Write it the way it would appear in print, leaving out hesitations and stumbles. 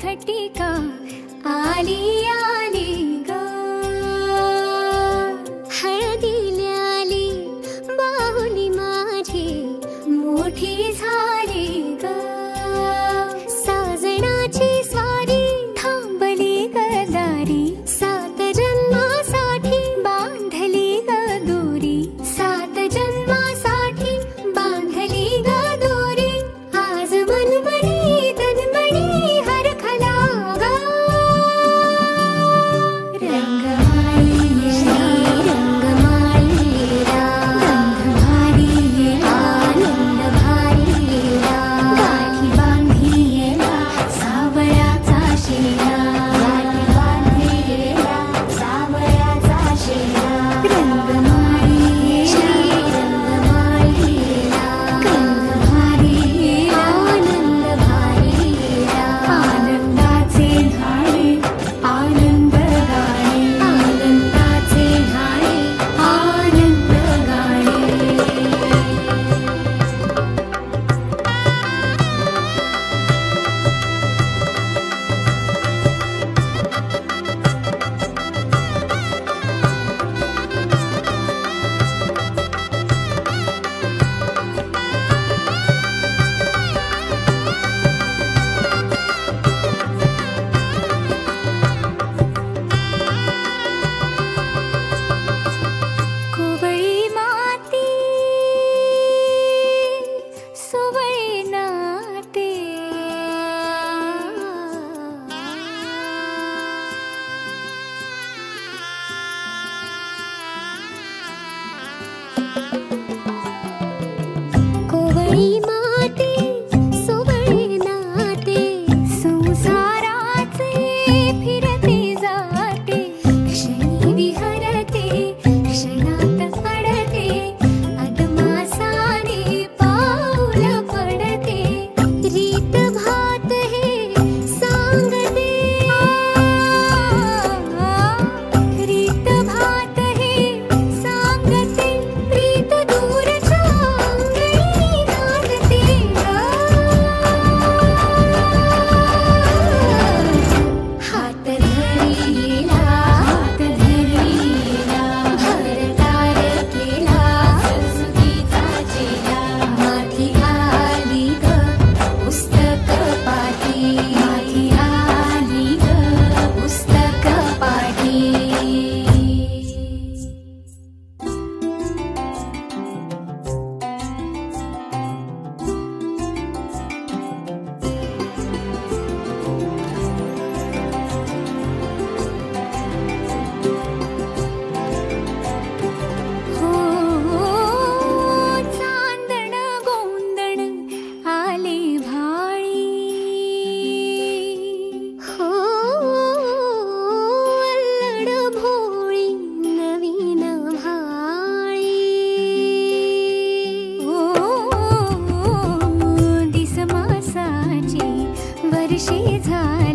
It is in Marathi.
घटिका आली आली ग, हळदीला आली बाहुली माझी मोठी झाली ग, साजणाची सारी थांबली ग दारी, 7 जन्मासाठी बांधली ग दोरी, 7 जन्मासाठी बांधली ग दोरी, आज मनमणी तन्मणी हरखला ग, रंगमाळी रंगमाळी गंध भारी आनंद भारी गाठी बांधी सावळ्याचा शेला, गाठी बांधी सावळ्याचा शेला, रंगमाळी रंगमाळी गंध भारी आनंद भारी आनंदाचे झाले आनंद गाणे, आनंदाचे झाले आनंद गाणे. कोवळी माती सोवळे नाते, कोवळी माती सोवळे नाते, संसाराचे फिरते जाते, क्षणी विहरते क्षणात अडते, अदमासाने पाऊल पडते, रीत भात हे सांगते, रीत भात हे सांगते, प्रीत दूरच्या अंगणी नांदते हात धरीला भरतार केला संस्कृतीचा चेला, माथी आली ग पुस्तक पाठी, माथी आली ग पुस्तक पाठी. हो चांदण गोंदण आले भाळी, हो अल्लड भोळी नवीन भाळी, हो दिस मासाची वर्षे झाली